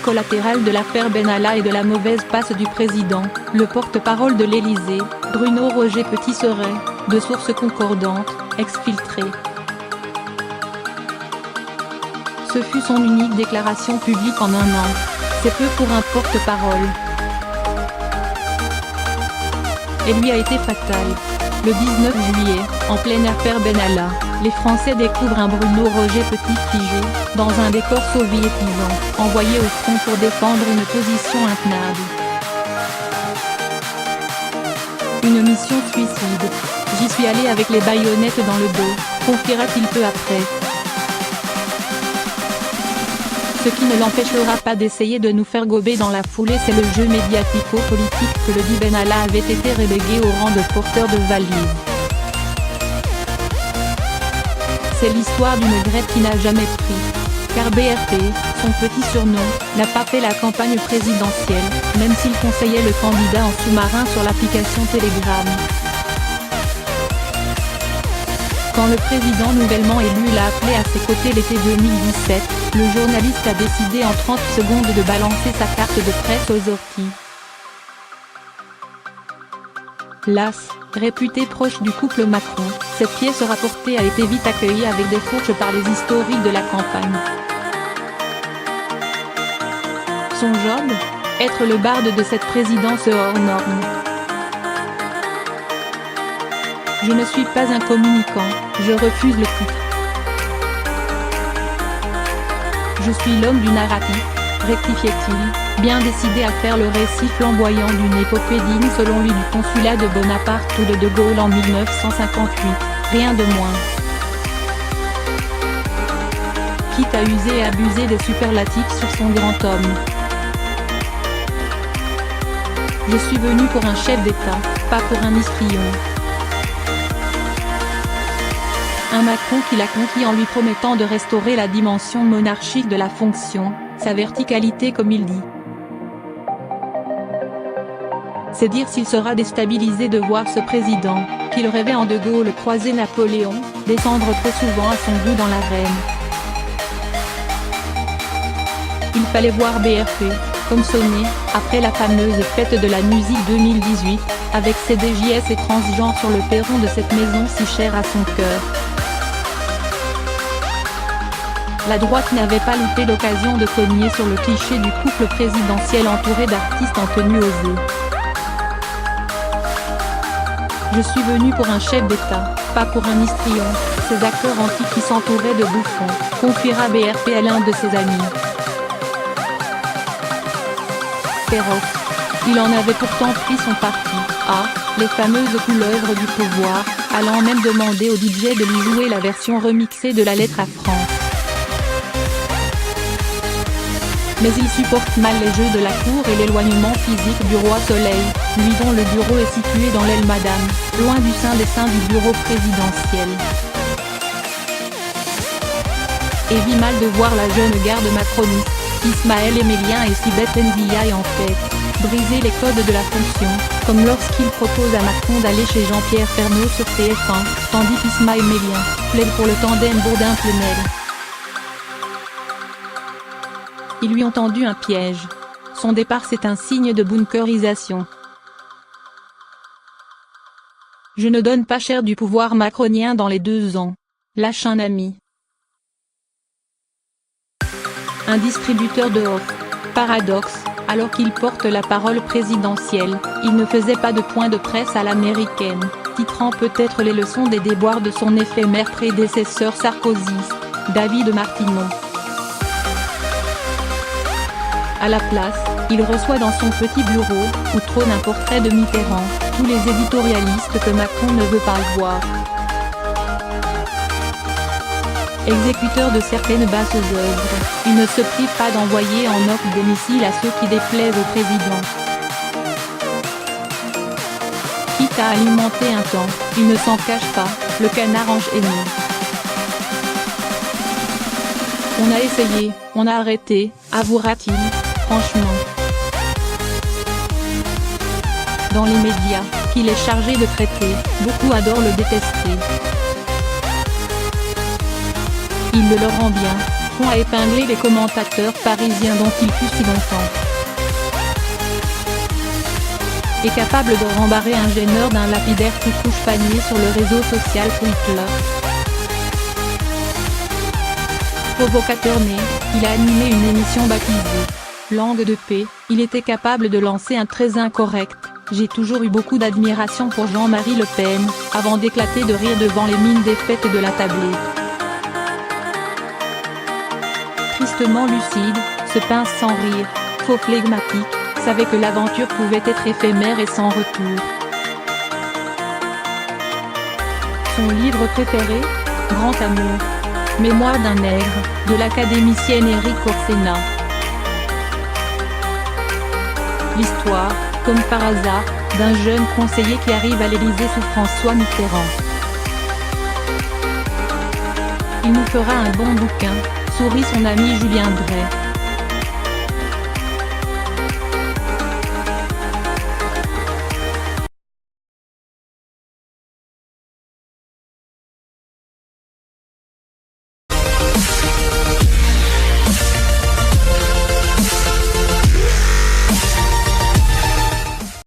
collatérale de l'affaire Benalla et de la mauvaise passe du président, le porte-parole de l'Élysée, Bruno Roger Petit serait, de sources concordantes, exfiltré. Ce fut son unique déclaration publique en un an. C'est peu pour un porte-parole. Elle lui a été fatale. Le 19 juillet, en pleine affaire Benalla, les Français découvrent un Bruno Roger Petit figé, dans un décor soviétisant, envoyé au front pour défendre une position intenable. Une mission suicide. J'y suis allé avec les baïonnettes dans le dos, confiera-t-il peu après. Ce qui ne l'empêchera pas d'essayer de nous faire gober dans la foulée, c'est le jeu médiatico-politique que le dit Benalla avait été relégué au rang de porteur de valise. C'est l'histoire d'une grève qui n'a jamais pris. Car BRP, son petit surnom, n'a pas fait la campagne présidentielle, même s'il conseillait le candidat en sous-marin sur l'application Telegram. Quand le président nouvellement élu l'a appelé à ses côtés l'été 2017, le journaliste a décidé en 30 secondes de balancer sa carte de presse aux orties. L'As, réputé proche du couple Macron, cette pièce rapportée a été vite accueillie avec des fourches par les historiques de la campagne. Son job ? Être le barde de cette présidence hors norme. Je ne suis pas un communicant, je refuse le titre. Je suis l'homme du narratif, rectifiait-il, bien décidé à faire le récit flamboyant d'une épopée digne selon lui du consulat de Bonaparte ou de De Gaulle en 1958, rien de moins. Quitte à user et abuser des superlatifs sur son grand homme. Je suis venu pour un chef d'État, pas pour un histrion. Un Macron qui l'a conquis en lui promettant de restaurer la dimension monarchique de la fonction, sa verticalité comme il dit. C'est dire s'il sera déstabilisé de voir ce président, qu'il rêvait en De Gaulle croiser Napoléon, descendre trop souvent à son goût dans l'arène. Il fallait voir BRP, comme sonner, après la fameuse fête de la musique 2018, avec ses DJS et transgenres sur le perron de cette maison si chère à son cœur. La droite n'avait pas loupé l'occasion de cogner sur le cliché du couple présidentiel entouré d'artistes en tenue osée. Je suis venu pour un chef d'État, pas pour un histrion, ces acteurs antiques qui s'entouraient de bouffons, confiera BRP à l'un de ses amis. Féroce. Il en avait pourtant pris son parti, les fameuses couleuvres du pouvoir, allant même demander au DJ de lui jouer la version remixée de la lettre à France. Mais il supporte mal les jeux de la cour et l'éloignement physique du roi Soleil, lui dont le bureau est situé dans l'aile Madame, loin du sein des seins du bureau présidentiel. Et vit mal de voir la jeune garde macroniste, Ismaël Emelien et Sibeth Ndiaye en tête, briser les codes de la fonction, comme lorsqu'il propose à Macron d'aller chez Jean-Pierre Pernaut sur TF1, tandis qu'Ismaël Emelien plaide pour le tandem Bourdin-Plenel. Ils lui ont tendu un piège. Son départ c'est un signe de bunkerisation. Je ne donne pas cher du pouvoir macronien dans les 2 ans. Lâche un ami. Un distributeur de offres. Paradoxe, alors qu'il porte la parole présidentielle, il ne faisait pas de point de presse à l'américaine, titrant peut-être les leçons des déboires de son éphémère prédécesseur sarkozyste, David Martineau. À la place, il reçoit dans son petit bureau, où trône un portrait de Mitterrand, tous les éditorialistes que Macron ne veut pas voir. Exécuteur de certaines basses œuvres, il ne se prive pas d'envoyer en offre des missiles à ceux qui déplaisent au président. Quitte à alimenter un temps, il ne s'en cache pas, le canard enchaîné. On a essayé, on a arrêté, avouera-t-il, franchement. Dans les médias, qu'il est chargé de traiter, beaucoup adorent le détester. Il le leur rend bien, Macron a épinglé les commentateurs parisiens dont il fut si longtemps. Est capable de rembarrer un gêneur d'un lapidaire coucouche panier sur le réseau social Twitter. Provocateur né, il a animé une émission baptisée Langue de paix. Il était capable de lancer un très incorrect « J'ai toujours eu beaucoup d'admiration pour Jean-Marie Le Pen » avant d'éclater de rire devant les mines défaites de la tablée. Tristement lucide, se pince sans rire, faux flegmatique, savait que l'aventure pouvait être éphémère et sans retour. Son livre préféré, Grand Amour. Mémoires d'un nègre, de l'académicienne Éric Orsena. L'histoire, comme par hasard, d'un jeune conseiller qui arrive à l'Élysée sous François Mitterrand. Il nous fera un bon bouquin, sourit son ami Julien Drey.